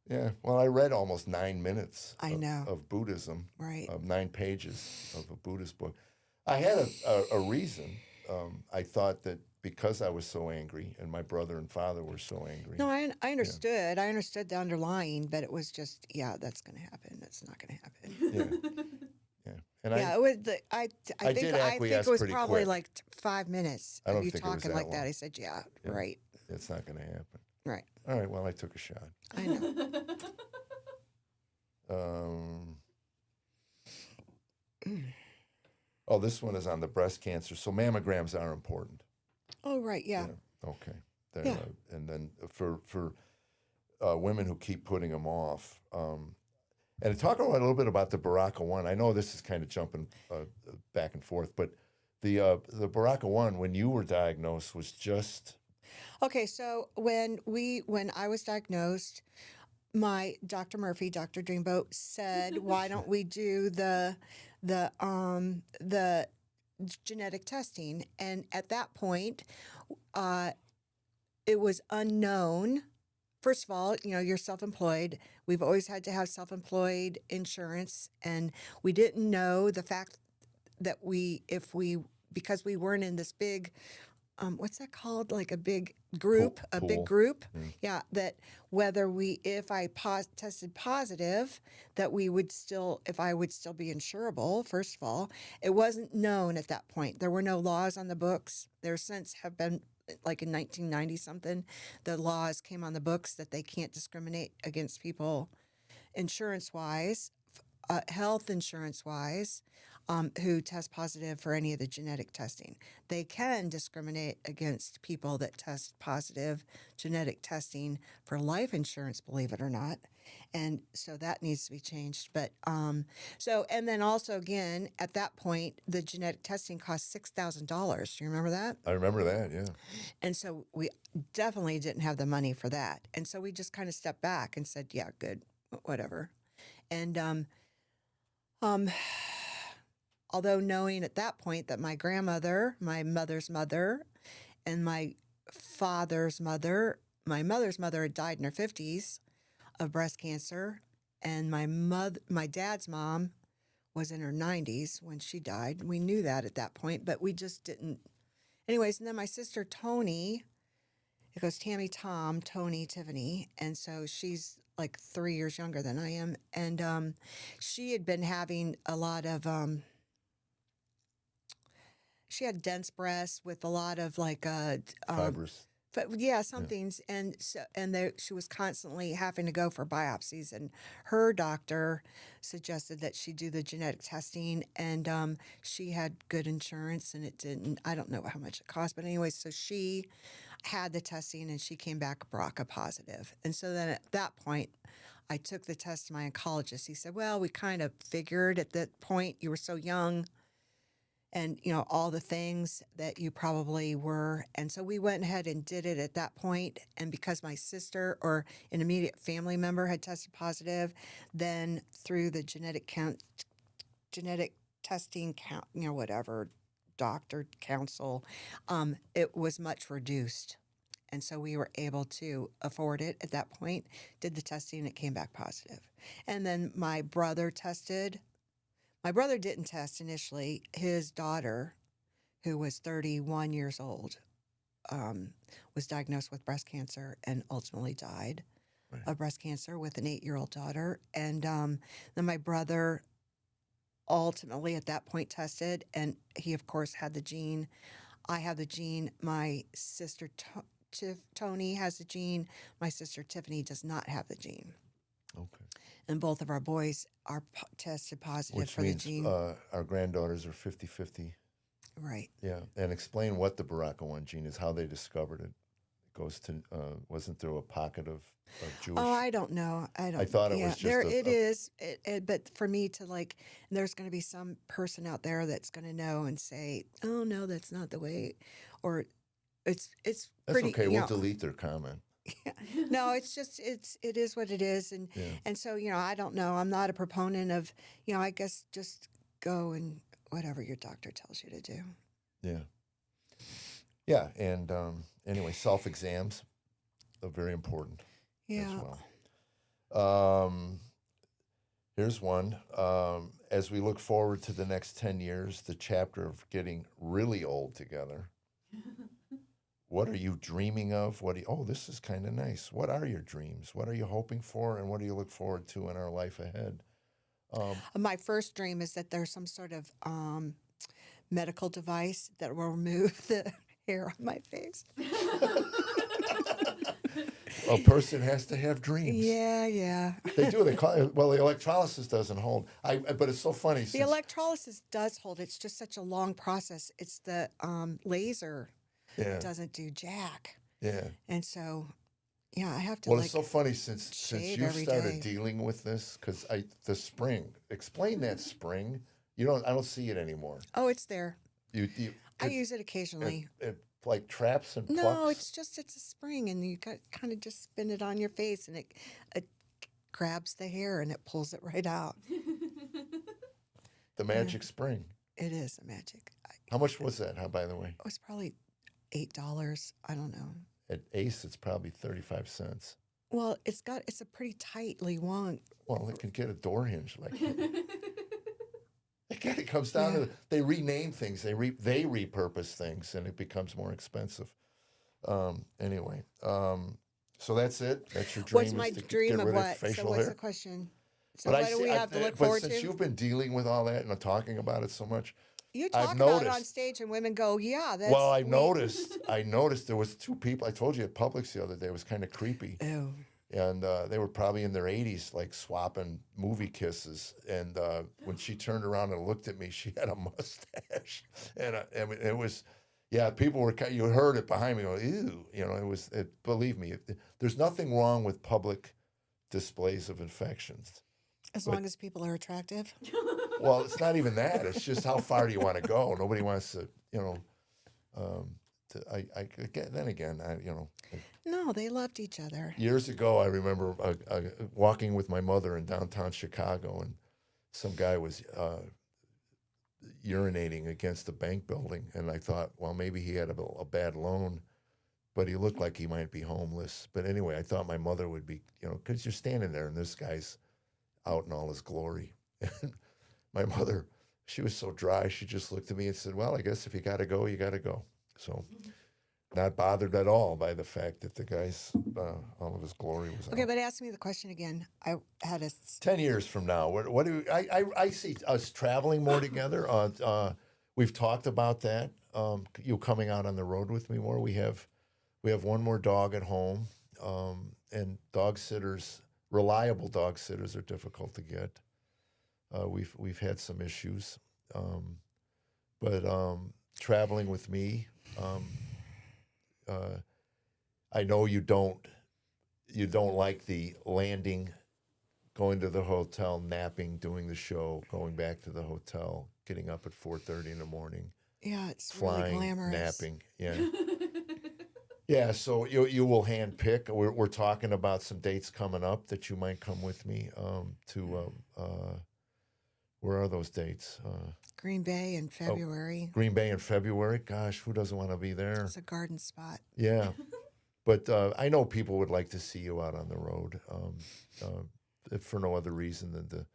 yeah, well, I read almost 9 minutes I know. of Buddhism, Right. of 9 pages of a Buddhist book. I had a reason. I thought that because I was so angry and my brother and father were so angry. No, I understood. I understood the underlying, but it was just, yeah, that's going to happen. That's not going to happen. Yeah. Yeah. And Yeah, it was. I think did I think acquiesce it was pretty probably quick. like 5 minutes I of don't you think it was talking that like that. long. I said, yeah, Yeah. right, it's not going to happen. right. All right, well, I took a shot. I know. Oh, this one is on the breast cancer. So mammograms are important. Oh, right, yeah. Okay. They're, Yeah. And then for women who keep putting them off. And talk a little bit about the Baraka one. I know this is kind of jumping back and forth, but the Baraka one, when you were diagnosed, was just Okay, so when I was diagnosed, my Dr. Murphy, Dr. Dreamboat, said, "Why don't we do the genetic testing?" And at that point, it was unknown. First of all, you know, you're self-employed. We've always had to have self-employed insurance, and we didn't know the fact that because we weren't in this big, what's that called? Like a big group, a big Pool. group. Yeah, that if I tested positive, that if I would still be insurable. First of all, it wasn't known at that point. There were no laws on the books. There since have been, like in 1990 something, the laws came on the books that they can't discriminate against people insurance wise, health insurance wise, who test positive for any of the genetic testing. They can discriminate against people that test positive genetic testing for life insurance, believe it or not. And so that needs to be changed. But and then also again, at that point, the genetic testing cost $6,000. Do you remember that? I remember that, yeah. And so we definitely didn't have the money for that. And so we just kind of stepped back and said, yeah, good, whatever. And although knowing at that point that my grandmother, my mother's mother, and my father's mother, my mother's mother had died in her 50s of breast cancer, and my dad's mom was in her 90s when she died. We knew that at that point, but we just didn't. Anyways, and then my sister Toni, it goes Tami, Tom, Toni, Tiffany, and so she's like 3 years younger than I am, and she had been having a lot of. She had dense breasts with a lot of like Fibrous. yeah, something's she was constantly having to go for biopsies, and her doctor suggested that she do the genetic testing, and she had good insurance, and it didn't. I don't know how much it cost, but anyway, so she had the testing, and she came back BRCA positive, and so then at that point, I took the test to my oncologist. He said, "Well, we kind of figured at that point you were so young." And, you know, all the things that you probably were. And so we went ahead and did it at that point. And because my sister or an immediate family member had tested positive, then through the genetic testing count, you know, whatever, doctor council, it was much reduced. And so we were able to afford it at that point, did the testing, and it came back positive. And then my brother tested. My brother didn't test initially. His daughter, who was 31 years old, was diagnosed with breast cancer and ultimately died of breast cancer with an 8-year-old daughter. And then my brother ultimately at that point tested, and he, of course, had the gene. I have the gene. My sister Tony has the gene. My sister Tiffany does not have the gene. Okay. And both of our boys are tested positive Which for means the gene. our granddaughters are 50-50. Right. Yeah. And explain what the BRCA1 gene is, how they discovered it. It goes to, wasn't there a pocket of Jewish? Oh, I don't know. I thought it was just there. a- It is, but for me to like, there's going to be some person out there that's going to know and say, "Oh no, that's not the way," or it's That's pretty. okay. you We'll know, delete their comment. No, it's just it is what it is, and so I don't know. I'm not a proponent of I guess just go and whatever your doctor tells you to do. Yeah. Yeah. And anyway, self exams are very important Yeah. as well. Here's one. As we look forward to the next 10 years, the chapter of getting really old together. What are you dreaming of? This is kind of nice. What are your dreams? What are you hoping for? And what do you look forward to in our life ahead? My first dream is that there's some sort of medical device that will remove the hair on my face. A person has to have dreams. Yeah. They do. They call it, well, the electrolysis doesn't hold. But it's so funny. The electrolysis does hold. It's just such a long process. It's the laser doesn't do jack. Yeah. And so, I have to. Well, it's so funny since shave you every started day. dealing with this, because the spring. Explain that spring. I don't see it anymore. Oh, it's there. You I use it occasionally. it like traps and plucks. No, it's a spring, and you kind of just spin it on your face, and it grabs the hair and it pulls it right out. The magic spring. It is a magic. How much was that? By the way? It was probably $8. I don't know. At Ace, it's probably 35 cents. Well, it's a pretty tightly wound. Well, it can get a door hinge like that. Again, it comes down to they rename things, they repurpose things, and it becomes more expensive. Anyway, so that's it. That's your dream. What's my is to dream get of rid what? Of facial So what's hair? the question? So what do we have to look forward to? But since you've been dealing with all that and talking about it so much, You talk I've about it noticed. on stage, and women go, "Yeah, that's." Well, I noticed there was 2 people. I told you at Publix the other day. It was kind of creepy. Oh. And they were probably in their 80s, like swapping movie kisses. And when she turned around and looked at me, she had a mustache. And I mean, it was, people were, you heard it behind me going, ew. Believe me, there's nothing wrong with public displays of infections. As long as people are attractive. Well, it's not even that. It's just how far do you want to go? Nobody wants to, No, they loved each other. Years ago, I remember walking with my mother in downtown Chicago, and some guy was urinating against a bank building, and I thought, well, maybe he had a bad loan, but he looked like he might be homeless. But anyway, I thought my mother would be, because you're standing there, and this guy's out in all his glory. And my mother, she was so dry, she just looked at me and said, well, I guess if you got to go, you got to go. So... not bothered at all by the fact that the guy's all of his glory was Okay, out. but ask me the question again. I had a 10 years from now, what do I see us traveling more together? We've talked about that. You coming out on the road with me more. We have one more dog at home, and dog sitters, reliable dog sitters, are difficult to get. We've had some issues, but traveling with me. I know you don't like the landing, going to the hotel, napping, doing the show, going back to the hotel, getting up at 4:30 in the morning. Yeah, it's flying, really glamorous. napping. Yeah. Yeah, so you will hand pick. We're talking about some dates coming up that you might come with me to. Where are those dates? Green Bay in February. Green Bay in February. Gosh, who doesn't want to be there? It's a garden spot. Yeah. But I know people would like to see you out on the road, if for no other reason than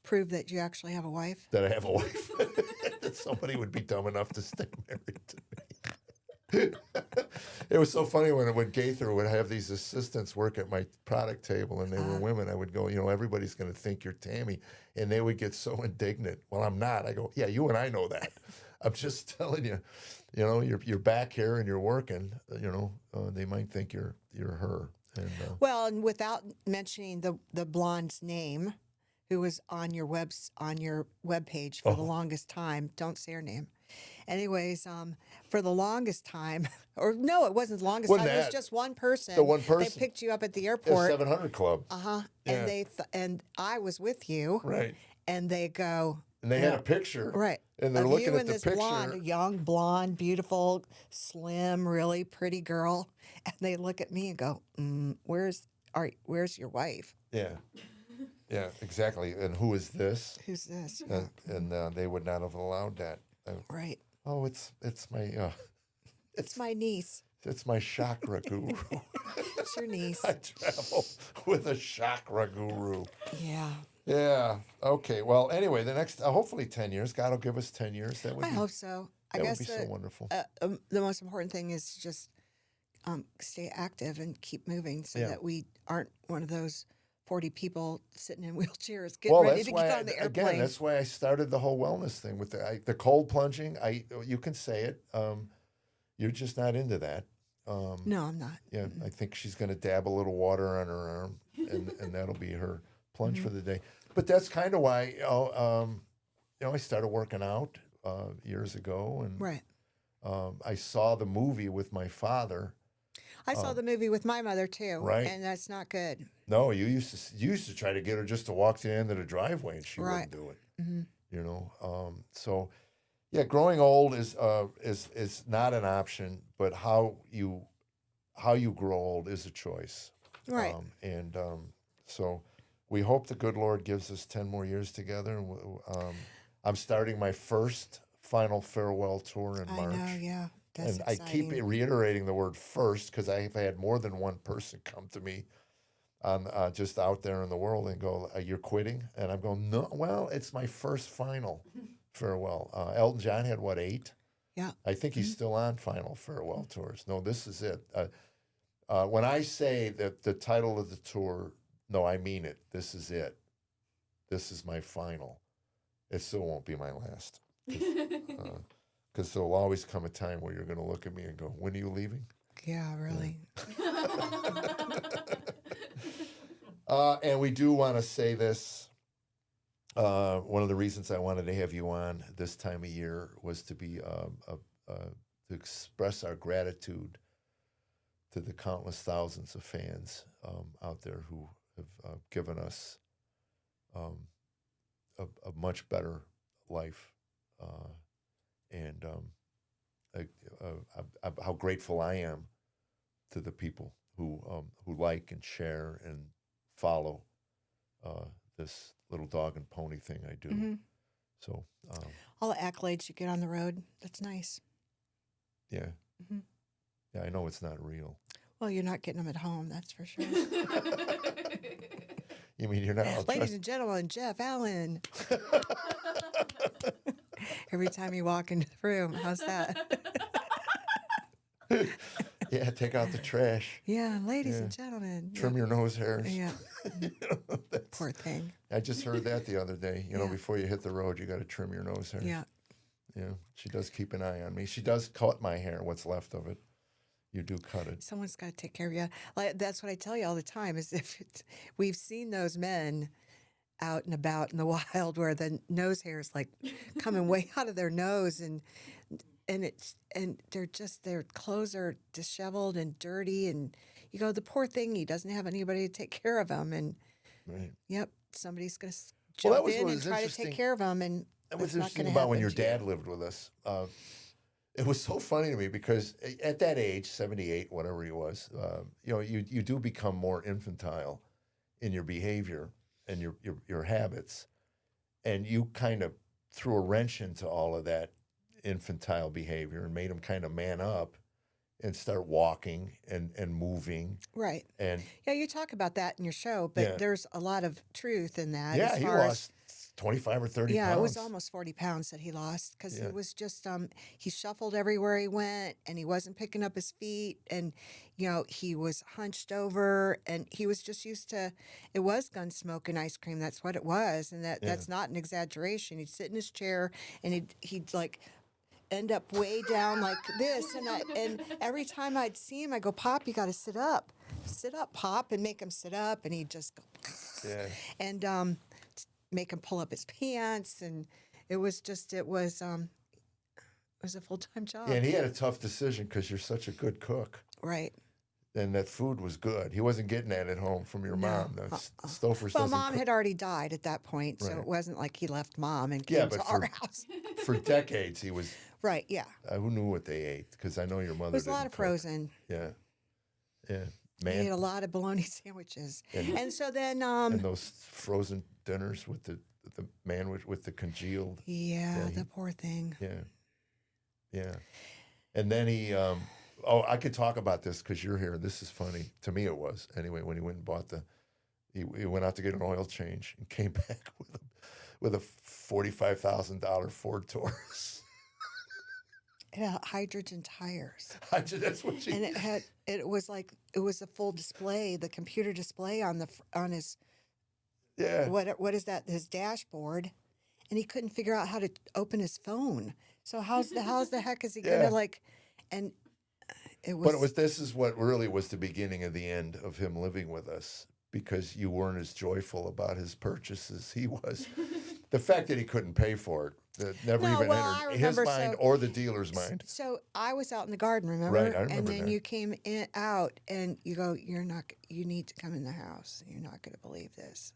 Prove that you actually have a wife. that I have a wife. That somebody would be dumb enough to stay married to me. It was so funny when Gaither would have these assistants work at my product table, and they were women. I would go, everybody's going to think you're Tami, and they would get so indignant. Well, I'm not. I go, yeah, you and I know that. I'm just telling you, you're back here and you're working. They might think you're her. And Well, and without mentioning the blonde's name, who was on your webpage for the longest time. Don't say her name. Anyways, for the longest time, or no, it wasn't the longest time. It was just one person. The one person. They picked you up at the the airport. 700 Club. Uh-huh. Yeah. And and I was with you. Right. And they go. And they had a picture. Right. And they're of looking you at and the this picture. blonde, young, blonde, beautiful, slim, really pretty girl. And they look at me and go, where's your wife? Yeah. Yeah, exactly. And who is this? Who's this? And they would not have allowed that. Right. Oh, it's my It's my niece. it's my chakra guru. It's your niece. I travel with a chakra guru. Yeah. Yeah. Okay. Well, anyway, the next hopefully 10 years. God will give us 10 years. That would I be, hope so. I that guess would be so wonderful. the most important thing is to just stay active and keep moving so Yeah. that we aren't one of those 40 people sitting in wheelchairs getting ready to get on the airplane. Again, that's why I started the whole wellness thing with the cold plunging. You can say it. You're just not into that. No, I'm not. Yeah, I think she's going to dab a little water on her arm, and that'll be her plunge for the day. But that's kind of why I started working out years ago, and Right. I saw the movie with my father. I saw the movie with my mother too, Right. and that's not good. No, you used to try to get her just to walk to the end of the driveway, and she Right. wouldn't do it. Mm-hmm. So yeah, growing old is not an option, but how you grow old is a choice. Right. So we hope the good Lord gives us 10 more years together. And I'm starting my first final farewell tour in March. I know, yeah. That's And I keep exciting. reiterating the word first because I've had more than one person come to me on just out there in the world and go, "You're quitting?" And I'm going, "No, well, it's my first final farewell." Elton John had, 8? Yeah. I think he's still on final farewell tours. No, this is it. When I say that the title of the tour, no, I mean it. This is it. This is my final. It still won't be my last. Because there'll always come a time where you're going to look at me and go, "When are you leaving?" Yeah, really. And we do want to say this. One of the reasons I wanted to have you on this time of year was to be to express our gratitude to the countless thousands of fans out there who have given us a much better life. And how grateful I am to the people who like and share and follow this little dog and pony thing I do. Mm-hmm. So All the accolades you get on the road, that's nice. yeah, Mhm. yeah, I know it's not real. Well, you're not getting them at home, that's for sure. You mean you're not? Ladies and gentlemen, Jeff Allen. Every time you walk into the room, how's that? Yeah, take out the trash. Yeah, ladies Yeah. and gentlemen. Trim your nose hairs. Yeah, That's- poor thing. I just heard that the other day. Yeah. Before you hit the road, you got to trim your nose hairs. Yeah. Yeah, she does keep an eye on me. She does cut my hair, what's left of it. You do cut it. Someone's got to take care of you. Like, that's what I tell you all the time. Is we've seen those men out and about in the wild where the nose hair is like coming way out of their nose, and their clothes are disheveled and dirty, and you go, the poor thing, he doesn't have anybody to take care of him, and Right. yep, somebody's going to Well, that jump was in what and was try to interesting. take care of him, and That was it's not interesting gonna about when your happen to you. dad lived with us. It was so funny to me because at that age, 78, whatever he was, you do become more infantile in your behavior and your habits, and you kind of threw a wrench into all of that infantile behavior and made him kind of man up and start walking and moving. Right. And Yeah, you talk about that in your show, but Yeah. there's a lot of truth in that. yeah, as he far as- lost 25 or 30 Yeah, pounds. it was almost 40 pounds that he lost because Yeah. he was just, he shuffled everywhere he went and he wasn't picking up his feet. And, he was hunched over and he was just used to, it was gun smoke and ice cream. That's what it was. And that's not an exaggeration. He'd sit in his chair and he'd like end up way down like this. And every time I'd see him, I go, Pop, you got to sit up. Sit up, Pop, and make him sit up. And he'd just go, Yeah. and, make him pull up his pants, and it was a full-time job. Yeah, and he had a tough decision because you're such a good cook. Right. And that food was good. He wasn't getting that at home from your mom. Stouffer's Well, doesn't Mom cook. had already died at that point, so Right. it wasn't like he left Mom and Yeah, came but to our house. For decades, he was. Right. Yeah. Who knew what they ate? Because I know your mother. It was a didn't lot of cook. frozen. Yeah, yeah, He ate a man. lot of bologna sandwiches, And- and so then, And those frozen dinners with the man with the congealed. yeah, Yeah, the poor thing. Yeah, yeah. And then he. I could talk about this because you're here. This is funny to me. It was anyway when he went and bought he went out to get an oil change and came back with a $45,000 Ford Taurus. Yeah, hydrogen tires. That's what she. And it was a full display, the computer display on his Yeah. what is that, his dashboard, and he couldn't figure out how to open his phone. So how's the heck is he Yeah. gonna and it was, But this is what really was the beginning of the end of him living with us because you weren't as joyful about his purchases. He was. The fact that he couldn't pay for it, that never No, even well, I entered his remember, mind so- or the dealer's mind. So I was out in the garden, remember? Right, I remember and then that. you came out and you go, you need to come in the house. You're not going to believe this.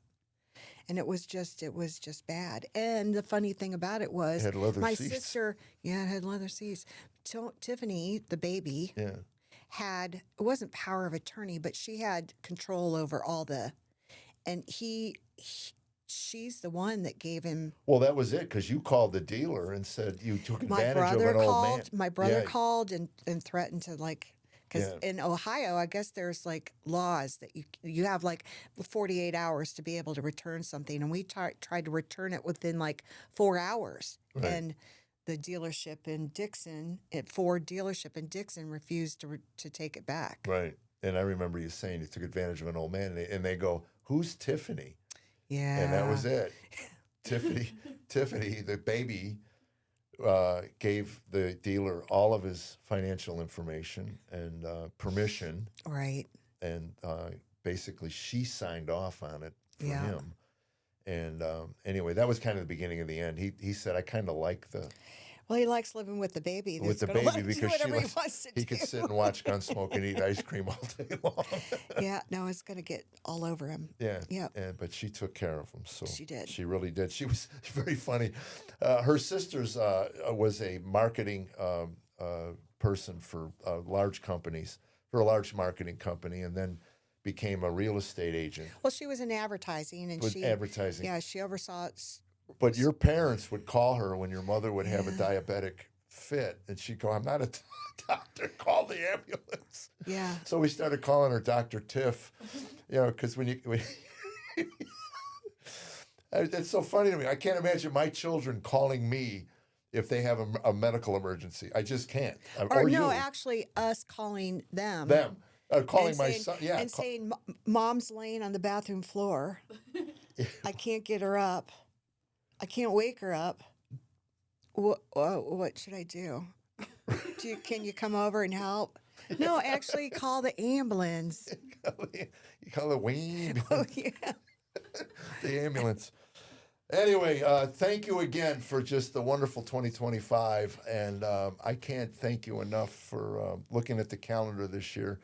And it was just bad. And the funny thing about it was, It had leather my seats. sister, it had leather seats. Tiffany, the baby, Yeah. it wasn't power of attorney, but she had control over and she's the one that gave him. Well, that was it because you called the dealer and said you took My advantage of brother an old called. man. My brother Yeah. called and threatened to because Yeah. in Ohio, I guess there's laws that you have 48 hours to be able to return something, and we tried to return it within 4 hours, Right. and the dealership in Dixon, Ford dealership in Dixon, refused to take it back. Right. And I remember you saying you took advantage of an old man, and they go, "Who's Tiffany?" Yeah, And that was it. Tiffany, the baby, gave the dealer all of his financial information and permission, right. and basically she signed off on it for Yeah. him. And anyway, that was kind of the beginning of the end. He said, "I kind of like the Well, he likes living with the baby. with the that's gonna let baby him do because whatever he wants to he do. could sit and watch Gunsmoke and eat ice cream all day long." Yeah, no, it's gonna get all over him. Yeah. Yep. But she took care of him. So She did. She really did. She was very funny. Her sister's was a marketing person for large companies, for a large marketing company, and then became a real estate agent. Well, she was in advertising, and With she advertising. Yeah, she oversaw. But your parents would call her when your mother would have a diabetic fit, and she'd go, "I'm not a doctor. Call the ambulance." Yeah. So we started calling her Dr. Tiff, because it's so funny to me. I can't imagine my children calling me if they have a medical emergency. I just can't. Or you. no, actually, us calling them. Them. Calling and my saying, son. Yeah. And saying, "Mom's laying on the bathroom floor. I can't get her up. I can't wake her up. What should I do? Can you come over and help?" No, actually, call the ambulance. You call it Wayne. Oh, yeah. The ambulance. Anyway, thank you again for just the wonderful 2025. And I can't thank you enough for looking at the calendar this year.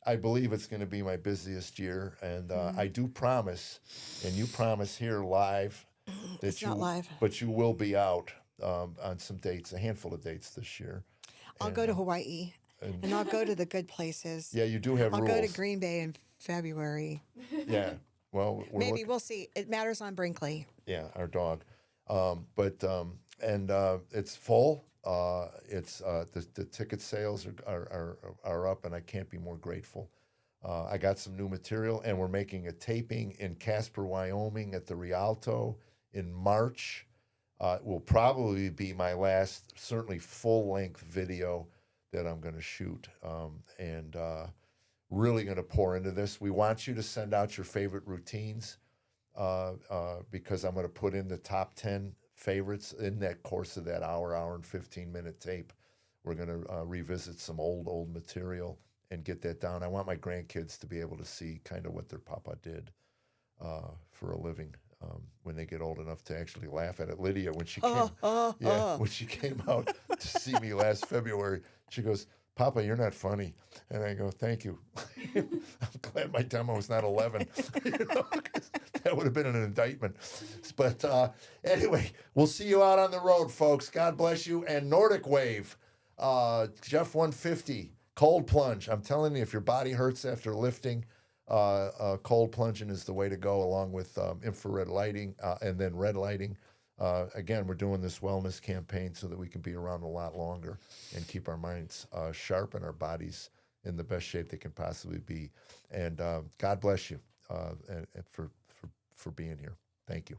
I believe it's going to be my busiest year. And I do promise, and you promise here live, that It's not live. But you will be out on some dates, a handful of dates this year. I'll go to Hawaii, and I'll go to the good places. Yeah, you do have I'll rules. go to Green Bay in February. Yeah. Well, Maybe we'll see. It matters on Brinkley. Yeah, our dog. But it's full. It's the ticket sales are up, and I can't be more grateful. I got some new material, and we're making a taping in Casper, Wyoming at the Rialto in March. It will probably be my last, certainly full-length video that I'm going to shoot, and really going to pour into this. We want you to send out your favorite routines because I'm going to put in the top 10 favorites in that course of that hour and 15-minute tape. We're going to revisit some old material and get that down. I want my grandkids to be able to see kind of what their papa did for a living when they get old enough to actually laugh at it. Lydia, when she came, when she came out to see me last February, she goes, "Papa, you're not funny." And I go, "Thank you." I'm glad my demo was not 11. That would have been an indictment. But anyway, we'll see you out on the road, folks. God bless you. And Nordic Wave, Jeff 150, cold plunge. I'm telling you, if your body hurts after lifting, cold plunging is the way to go, along with infrared lighting and then red lighting. Again, we're doing this wellness campaign so that we can be around a lot longer and keep our minds sharp and our bodies in the best shape they can possibly be. And God bless you and for being here. Thank you.